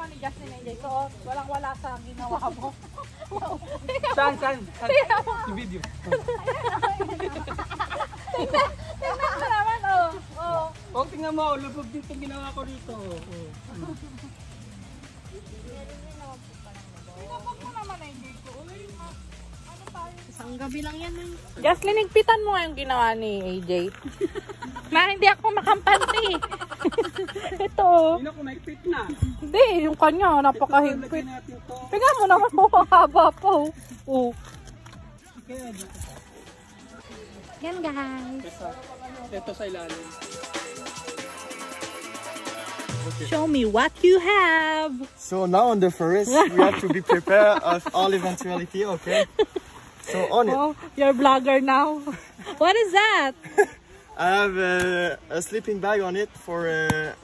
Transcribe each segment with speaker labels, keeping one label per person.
Speaker 1: ginawa ni Justin and Jay. So, walang-wala sa ginawa mo.
Speaker 2: Saan? Yung video.
Speaker 1: Tingnan mo naman, oh.
Speaker 2: Oh, tingnan mo, lubog din itong ginawa ko rito.
Speaker 1: Pinapag mo naman ang Jay ko. Ano tayo?
Speaker 3: Isang gabi lang yan.
Speaker 1: Justin, nagpitan mo nga yung ginawa ni AJ. Na hindi ako makampante. Ito.
Speaker 2: Hindi na ko maipit na.
Speaker 1: Hindi, yung kanya, napakahigpit. Tingnan mo naman, haba pa. Oh. Yan guys.
Speaker 2: Ito sa ilalim.
Speaker 1: Show me what you have.
Speaker 4: So now on the forest, we have to be prepared of all eventuality, okay? So on it.
Speaker 1: Oh, you're a vlogger now. What is that?
Speaker 4: I have a sleeping bag on it for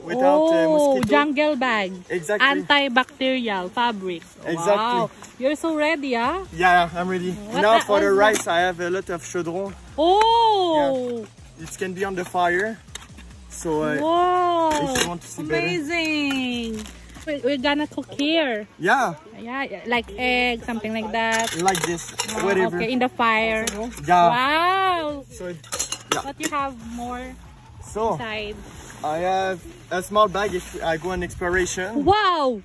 Speaker 4: without mosquito.
Speaker 1: Jungle bag.
Speaker 4: Exactly.
Speaker 1: Antibacterial fabric.
Speaker 4: Exactly.
Speaker 1: Wow. You're so ready, huh?
Speaker 4: Yeah, I'm ready.
Speaker 1: What
Speaker 4: Now for the
Speaker 1: what is
Speaker 4: rice, I have a lot of chaudron.
Speaker 1: Oh!
Speaker 4: It can be on the fire. So
Speaker 1: Wow!
Speaker 4: if you want to see better.
Speaker 1: Amazing! We're gonna cook here.
Speaker 4: Yeah,
Speaker 1: Yeah, like egg, something like that.
Speaker 4: like this,
Speaker 1: Oh,
Speaker 4: whatever.
Speaker 1: okay, in the fire.
Speaker 4: Yeah.
Speaker 1: Wow!
Speaker 4: So
Speaker 1: But you have more
Speaker 4: so
Speaker 1: inside.
Speaker 4: I have a small bag if I go on exploration.
Speaker 1: Wow!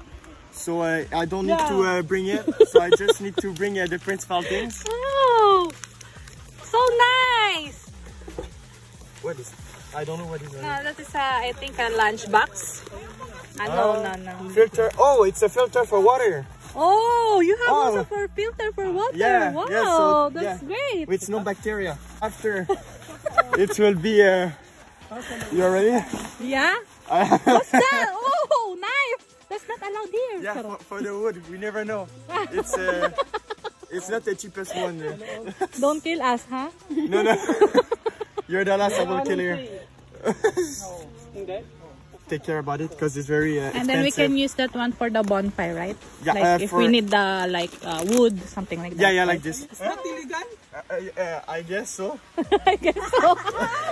Speaker 4: So I don't need to bring it. So I just need to bring the principal things.
Speaker 1: Oh! So nice!
Speaker 4: What is it? I don't know what is it.
Speaker 1: No, that is I think a lunch box. No.
Speaker 4: Filter. Oh, it's a filter for water.
Speaker 1: Oh, you have
Speaker 4: Oh.
Speaker 1: also for filter for water.
Speaker 4: Yeah,
Speaker 1: Wow,
Speaker 4: yeah, so,
Speaker 1: that's great.
Speaker 4: With no bacteria. After it will be. You ready?
Speaker 1: Yeah? What's that? Oh, knife! That's not allowed here.
Speaker 4: Yeah, for the wood. We never know. It's not the cheapest one.
Speaker 1: Don't kill us, huh?
Speaker 4: No. You're the last I will kill here. Take care about it because it's very expensive.
Speaker 1: And then we can use that one for the bonfire, right?
Speaker 4: Yeah,
Speaker 1: like if we need the wood, something like that.
Speaker 4: Yeah, like this.
Speaker 2: Is that illegal?
Speaker 4: I guess so.
Speaker 1: I guess so.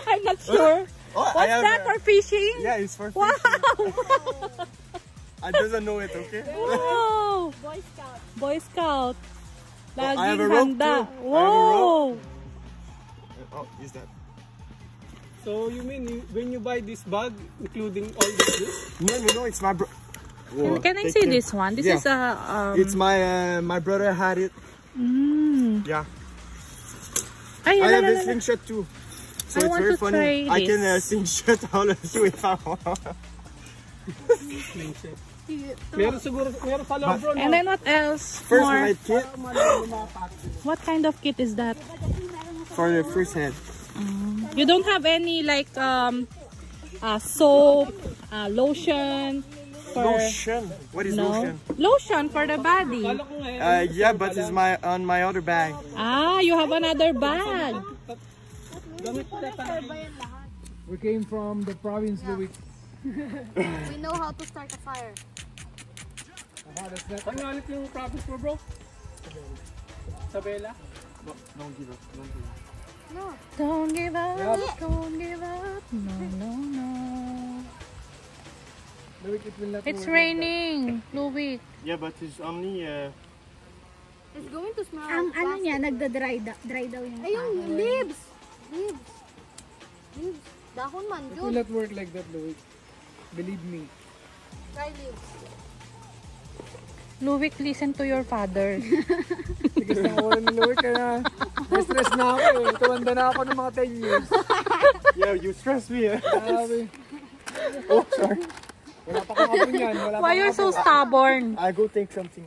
Speaker 1: I'm not sure.
Speaker 4: Oh,
Speaker 1: What's that for fishing?
Speaker 4: Yeah, it's for
Speaker 1: Wow!
Speaker 4: fishing. I doesn't know it, okay?
Speaker 1: Wow!
Speaker 3: Boy Scout.
Speaker 1: Boy Scout.
Speaker 4: I have
Speaker 1: Laging
Speaker 4: a rope
Speaker 1: handa.
Speaker 4: too. I have a
Speaker 1: Wow!
Speaker 4: Oh, is that?
Speaker 2: So you mean when you buy this bag, including all this?
Speaker 4: No, it's my bro.
Speaker 1: Can I see this one? This is a
Speaker 4: It's my brother had it. Yeah.
Speaker 1: Ay,
Speaker 4: I have
Speaker 1: la,
Speaker 4: a slingshot too. So
Speaker 1: I
Speaker 4: it's
Speaker 1: want
Speaker 4: very
Speaker 1: to
Speaker 4: funny.
Speaker 1: try
Speaker 4: I can
Speaker 1: this.
Speaker 4: slingshot all of you if I want.
Speaker 2: Meron sa loob, bro.
Speaker 1: And then what else?
Speaker 4: First
Speaker 1: More.
Speaker 4: night kit
Speaker 1: What kind of kit is that?
Speaker 4: for the first head.
Speaker 1: You don't have any like soap, lotion for
Speaker 4: Lotion. What is lotion?
Speaker 1: Lotion for the body.
Speaker 4: Yeah, but it's on my other bag.
Speaker 1: Ah, you have another bag.
Speaker 2: We came from the province, Louis.
Speaker 3: We know how to start a fire.
Speaker 2: Ang galit yung province mo, bro? Sabela?
Speaker 4: Don't give up. Don't give up.
Speaker 3: No.
Speaker 1: Don't give up, don't give up. No.
Speaker 2: Louis, it will not
Speaker 1: It's
Speaker 2: work.
Speaker 1: raining, Louis.
Speaker 4: Yeah, but it's only.
Speaker 3: It's going to smell
Speaker 5: Ang
Speaker 3: like
Speaker 5: ano
Speaker 3: plastic.
Speaker 5: niya, nagda-dry daw yung
Speaker 3: Ay, yung leaves. Leaves. Dahon man,
Speaker 2: It will
Speaker 3: yun.
Speaker 2: not work like that, Louis. Believe me.
Speaker 3: Dry leaves.
Speaker 1: Louis, listen to your father.
Speaker 2: Tigas na ako ni Louis, kaya na-stress na ako eh. Tumanda na ako ng mga 10 years.
Speaker 4: Yeah, you stress me.
Speaker 2: Sabi.
Speaker 4: Oh, sorry.
Speaker 2: Wala pa kang abon yan. Wala pa
Speaker 1: Why you're so stubborn?
Speaker 4: I go take something.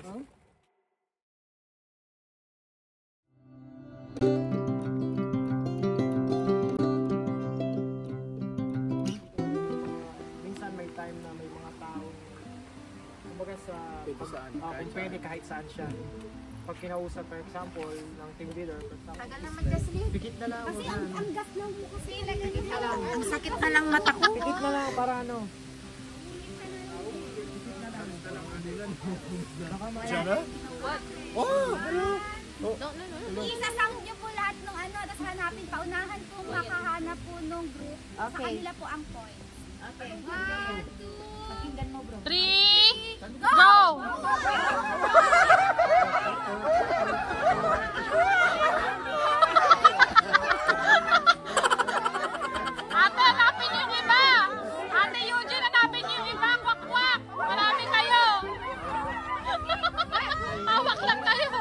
Speaker 2: Minsan may time na may mga tao. Kumbaga sa kung pwede kahit saan siya. Pag kinausap, for example, ng team leader, for example,
Speaker 3: Tagal naman kasi.
Speaker 2: pikit na lang.
Speaker 3: Kasi ang gas lang mo kasi. Pikit na lang.
Speaker 5: Ang sakit na lang mata ko.
Speaker 2: Pikit na lang para ano.
Speaker 3: No. Isasang niyo po lahat ng ano, tapos hanapin, paunahan po makahanap po nung group. Sa kanila po ang point.
Speaker 1: 3, go! Ate, hanapin niyo yung iba! Ate Eugene, hanapin niyo yung iba! Kwak-kwak! Marami kayo! Hawak lang kayo!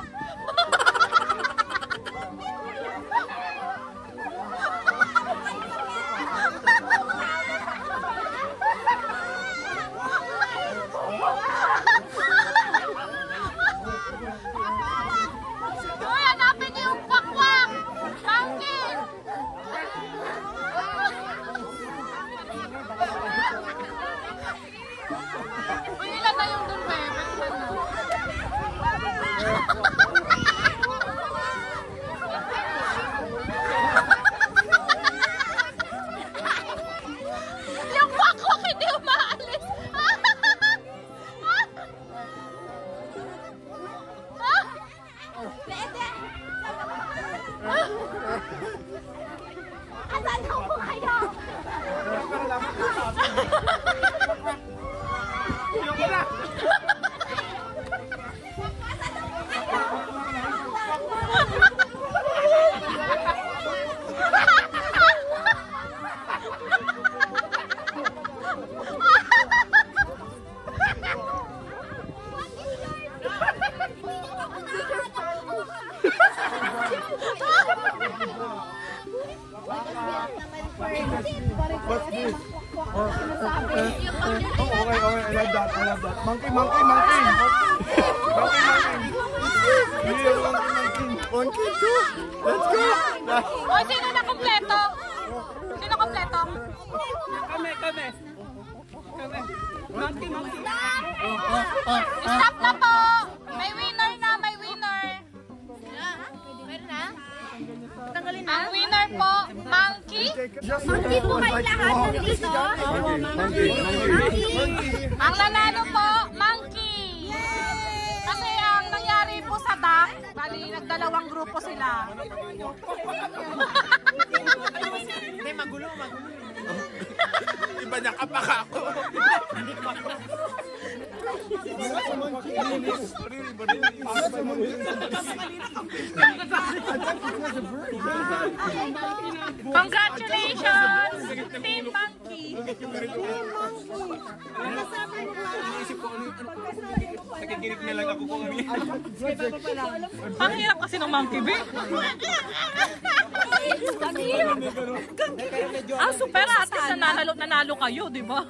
Speaker 1: Uy, hanapin niyo yung kwak-kwak! Monkey! Uy, ilan na yung dun, Bebe? Yung kwak-kwak hindi umaalis.
Speaker 3: Asan ako kayo?
Speaker 4: What's this? Oh, okay, I love that. Monkey. Monkey too. Let's go.
Speaker 1: O, sino na kompleto? Sino kompleto?
Speaker 2: Kami. Monkey.
Speaker 1: Stop na po! May winner na, may winner.
Speaker 3: Meron na?
Speaker 1: Ang winner po, Monkey.
Speaker 3: Monkey po kayo lahat nandito.
Speaker 1: Ang nanalo po, Monkey. Kasi ang nangyari po sa dock, bali nagdalawang grupo sila.
Speaker 2: Hindi, magulo. Iba niya kapaka ako.
Speaker 1: Congratulations, Team Monkey.
Speaker 2: Nakikinig na lang ako kung ano yan.
Speaker 1: Ang hirap kasi ng Monkey, B. Super at least nanalo kayo, di ba?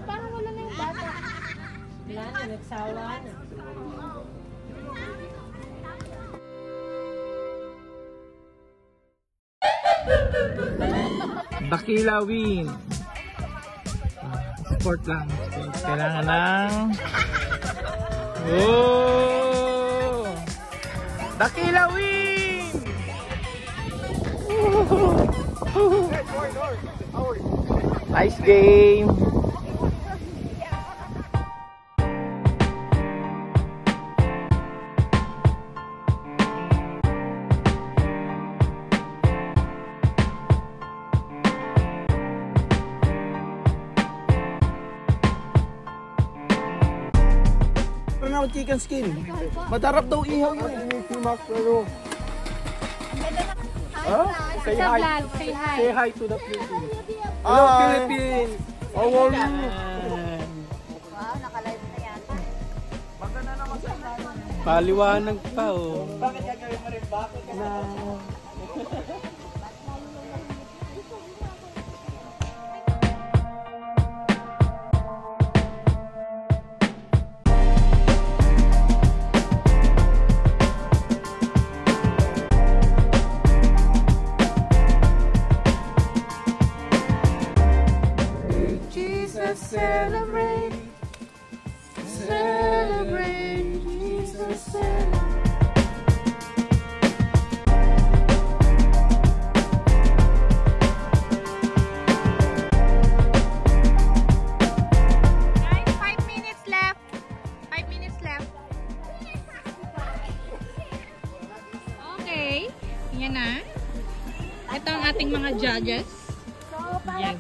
Speaker 3: Parang wala na yung bata.
Speaker 5: Wala na, nagsawa na.
Speaker 2: Dakila win. Sport lang. Kailangan ng... Oh! Dakila win! Nice game!
Speaker 4: Chicken skin. Matarap daw ihaw yun.
Speaker 2: Say
Speaker 3: Sa
Speaker 2: hi.
Speaker 3: vlog, say hi.
Speaker 2: Say hi to the Philippines. Hello, Philippines!
Speaker 4: How are you?
Speaker 3: Wow, naka-live na yan.
Speaker 2: Paliwanag pa, oh.
Speaker 4: Bakit gagawin mo rin ba?
Speaker 1: Celebrate, celebrate, Jesus celebrate. na. Ito ang ating mga judges. Yes.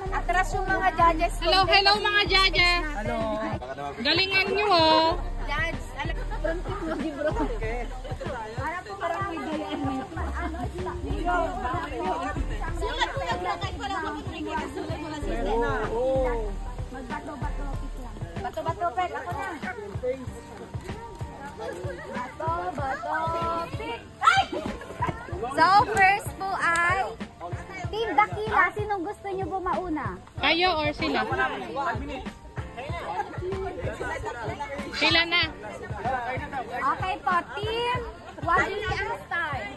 Speaker 3: Atras yung mga judges.
Speaker 1: Hello, hello mga judges.
Speaker 2: Hello.
Speaker 1: Galingan nyo oh.
Speaker 3: Judge, alam ko, frontin mo, di bro. Harap po parang may gayaan mo. Sulat ko lang kahit wala ko makikita. Sulat mo lang sila. Magbato-bato pick lang. Bato-bato pick, ako na. Bato-bato pick. So, first po ay Team Dakila. Sinong gusto nyo po mauna?
Speaker 1: Kayo or sila? Sila na.
Speaker 3: Okay po, Team Wagi ang start.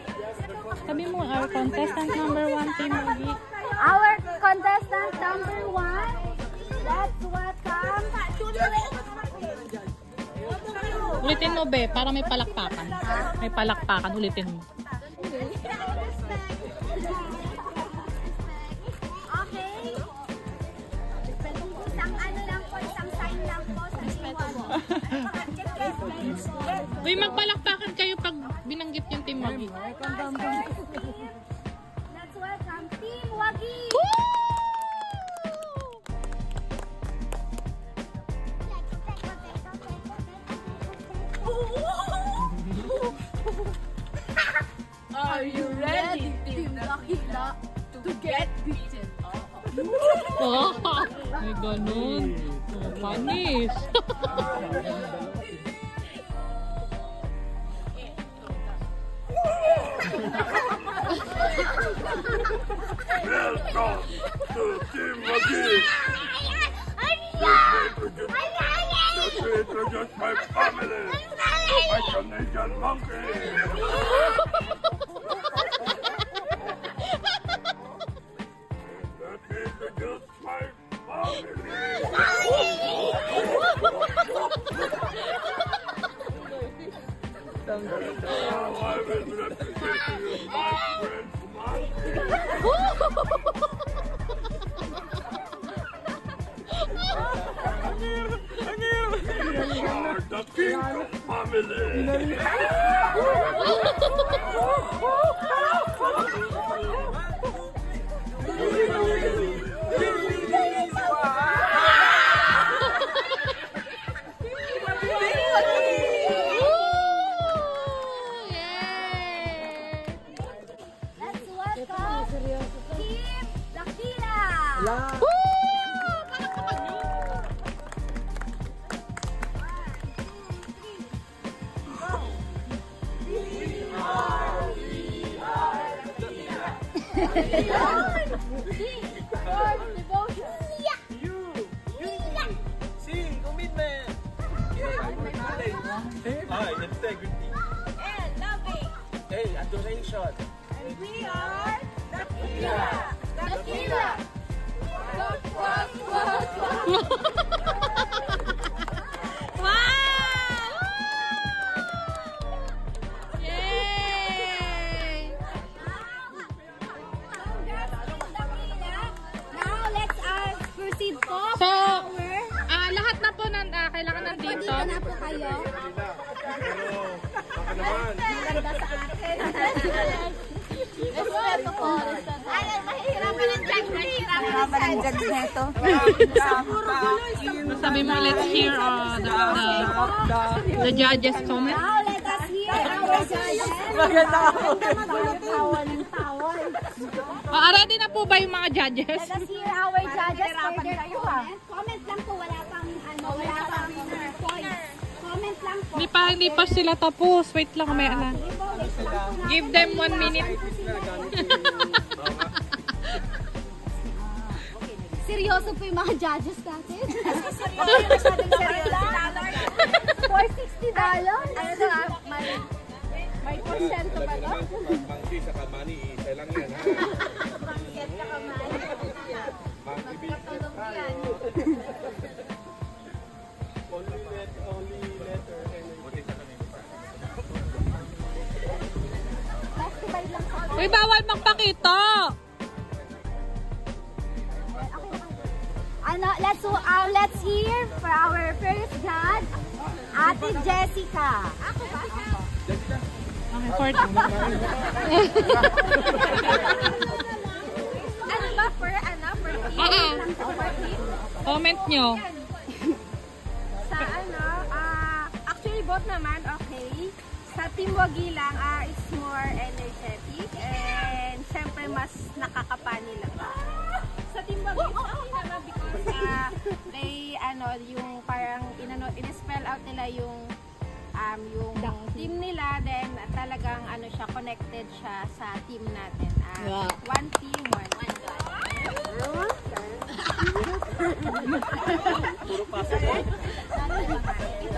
Speaker 1: Sabi mo, our contestant number 1, Team Wagi.
Speaker 3: Our contestant number 1, let's welcome.
Speaker 1: Ulitin mo, be, para may palakpakan. May palakpakan, ulitin mo.
Speaker 3: Okay. Isang ano lang po, isang sign lang po sa team.
Speaker 1: Uy, magpalakpakan kayo pag binanggit yung Team Wagi.
Speaker 3: Let's welcome Team Wagi.
Speaker 6: Are you ready, Team Dakila, to get beaten?
Speaker 1: Oh, may ganun. Oh, panis.
Speaker 7: Welcome to Team Wagi. Let me introduce my family, my Canadian monkey. Let me introduce my family. Now I will represent you, my friends, monkey. We are the King family.
Speaker 3: Let's welcome Team Dakila.
Speaker 4: Integrity.
Speaker 6: And loving.
Speaker 4: Hey, adoration.
Speaker 6: And we are Dakila. Dakila.
Speaker 1: Wow! Yay!
Speaker 3: Now, let's proceed po.
Speaker 1: So, lahat na po kailangan nandito.
Speaker 3: Dito na po kayo. Maganda sa akin. Respeto po. Ay, mahihirapan ng judge. Mahihirapan ng judge neto.
Speaker 1: Sabi mo, let's hear the judges comment.
Speaker 3: Now, let us hear our judges. Maganda ako. Tawal ng tawal.
Speaker 1: Ready na po ba yung mga judges?
Speaker 3: Let us hear our judges for their comment. Comment lang po, wala pang wala pang points. Comment lang po.
Speaker 1: Hindi pa sila tapos. Wait lang, may ana. Give them 1 minute.
Speaker 3: Seryoso po yung mga judges natin. $460. Ano to ah? May porsyento ba to?
Speaker 7: Monkey sa kamani, isa lang yan ha.
Speaker 3: Bangkit ka kamay. Magkatulog yan. Festival lang sa
Speaker 1: Uy, bawal magpakita.
Speaker 3: Let's hear for our first judge, Ate Jessica. Ako ba?
Speaker 1: Effort.
Speaker 3: Ano ba for team?
Speaker 1: Comment nyo.
Speaker 3: Sa actually both naman okay. Sa Team Wagi lang, it's more energetic and syempre mas nakakapani lang. Sa Team Wagi, okay naman because they, yung parang in-spell out nila yung team nila, then talagang siya, connected siya sa team natin. One team, one God.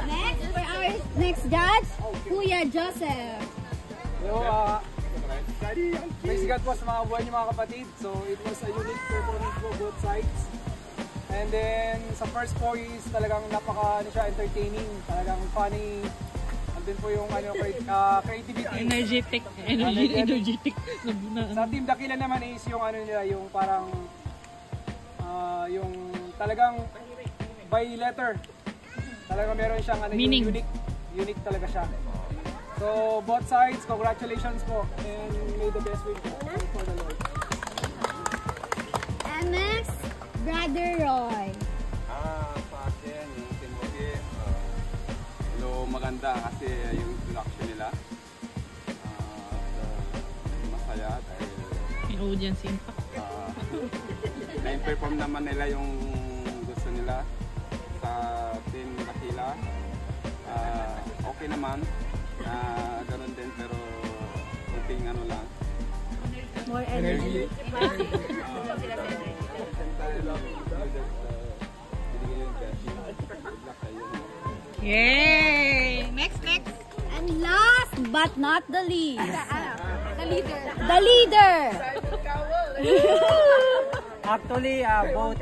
Speaker 3: Next, for our next judge, Kuya Joseph.
Speaker 2: Hello, praise God po sa mga buhay niyo mga kapatid. So, it was a unique performance po both sides. And then, sa first po is talagang entertaining. Talagang funny. Andun po yung creativity.
Speaker 1: Energetic.
Speaker 2: Sa Team Dakila naman is yung nila, yung parang yung talagang by letter. Talagang meron siyang
Speaker 1: meaning.
Speaker 2: Unique talaga siya. So both sides, congratulations po and may the best win for the Lord.
Speaker 3: And next, Brother Roy.
Speaker 7: Sa akin, yung Team Wagi, maganda kasi yung introduction nila. Masaya dahil
Speaker 1: May audience impact.
Speaker 7: na-perform naman nila yung gusto nila sa Team Dakila. Okay naman, ganun din pero kunting lang.
Speaker 3: More energy.
Speaker 1: Yay! Next.
Speaker 3: And last but not the least, the leader.
Speaker 2: Actually, both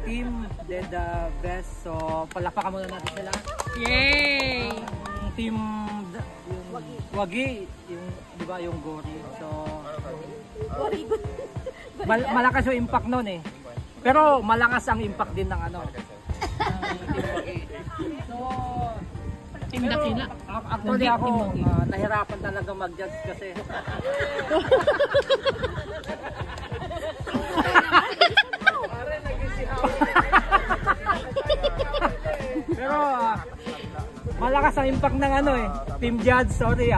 Speaker 2: team did the best. So palakpakan muna natin sila.
Speaker 1: Yay!
Speaker 2: Yung team Wagi, yung di ba yung Gory. So malakas yung impact noon eh. Pero malakas ang impact din ng Team Wagi. So
Speaker 1: Team Dakila.
Speaker 2: actually ako nahirapan talaga mag-judge kasi pero malakas ang impact ng Team Judge, sorry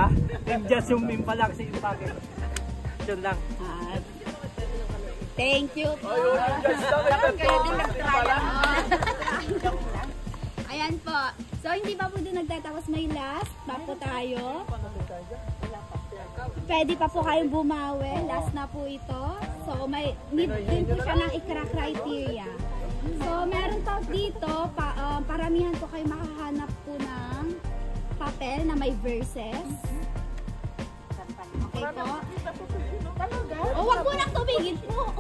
Speaker 2: Team Judge yung malakas yung impact yun lang.
Speaker 3: Thank you po. Ayan po. So, hindi pa po doon nagtatapos, may last pa po tayo. Pwede pa po kayong bumawi. Last na po ito. So, may need din po siya ng ikra-criteria. So, meron po dito, paramihan po kayo makahanap po ng papel na may verses. Okay po? Oh, wag mo nang tumigil po.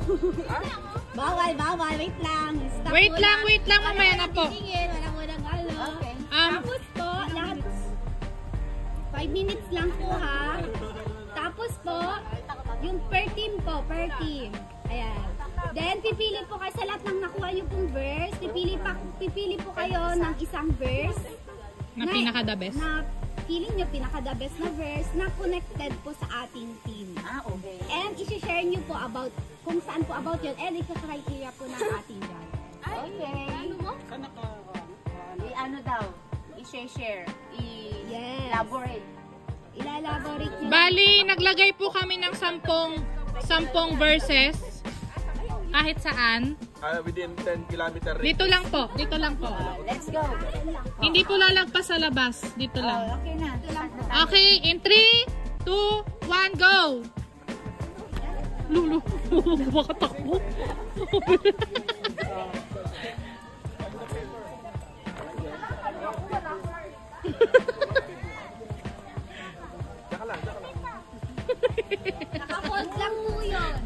Speaker 3: Bawal. Wait lang. Stop
Speaker 1: Wait lang, mamaya na po.
Speaker 3: Wala mo nang tapos po, lahat 5 minutes lang po ha. Tapos po, yung per team. Ayan. Then, pipili po kayo sa lahat ng nakuha nyo pong verse. Pipili po kayo ng isang verse.
Speaker 1: Na pinaka-the best.
Speaker 3: Na feeling nyo pinaka-the best na verse na connected po sa ating team.
Speaker 6: Okay.
Speaker 3: And isi-share nyo po about kung saan po about yun. And ika-criteria po ng ating judge.
Speaker 6: Okay. Ano daw? I-share. I-elaborate.
Speaker 3: Ila-elaborate nyo.
Speaker 1: Bali, naglagay po kami ng 10 verses. Kahit saan.
Speaker 7: Within 10 kilometer range.
Speaker 1: Dito lang po.
Speaker 6: Let's go.
Speaker 1: Hindi po lalagpas sa labas. Dito lang.
Speaker 6: Okay na.
Speaker 1: Okay, in 3, 2, 1, go! Lulu, baka takbo.
Speaker 3: Naka-hold lang po yun.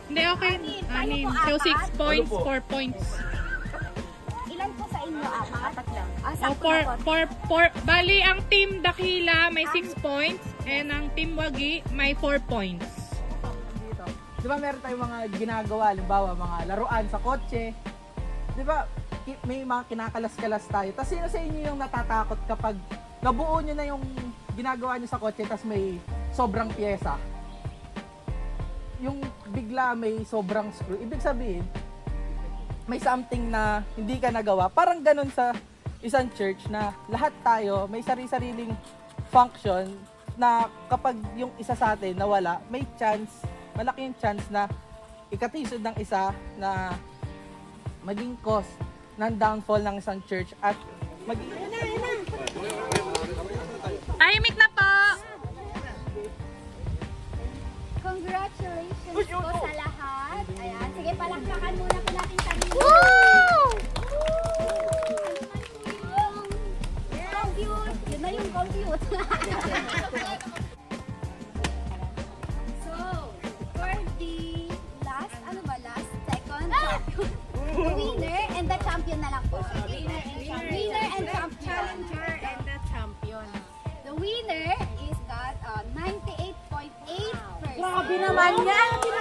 Speaker 1: Hindi, okay. Anim. So 6 points, 4 points.
Speaker 3: Ilan po sa inyo? Apat lang.
Speaker 1: O, bali, ang team Dakila may 6 points and ang team Wagi may 4 points.
Speaker 8: Dito. Di ba meron tayong mga ginagawa, halimbawa mga laruan sa kotse. Di ba may mga kinakalas-kalas tayo. Tapos sino sa inyo yung natatakot kapag nabuo nyo na yung ginagawa nyo sa kotse tapos may sobrang pyesa? Yung bigla may sobrang screw. Ibig sabihin, may something na hindi ka nagawa. Parang ganun sa isang church na lahat tayo may sari-sariling function na kapag yung isa sa atin nawala, may chance, malaking chance na ikatisod ng isa na maging cause ng downfall ng isang church at
Speaker 1: Tahimik na po!
Speaker 3: Congratulations po sa lahat. Ayan, sige, palakpakan muna po natin sa inyo. Compute! Yun na yung compute. So, for the last, second, the winner and the champion na lang po. Winner and champion.
Speaker 6: Challenger and the champion.
Speaker 3: The winner is got 98.8%.
Speaker 6: Grabe naman yan!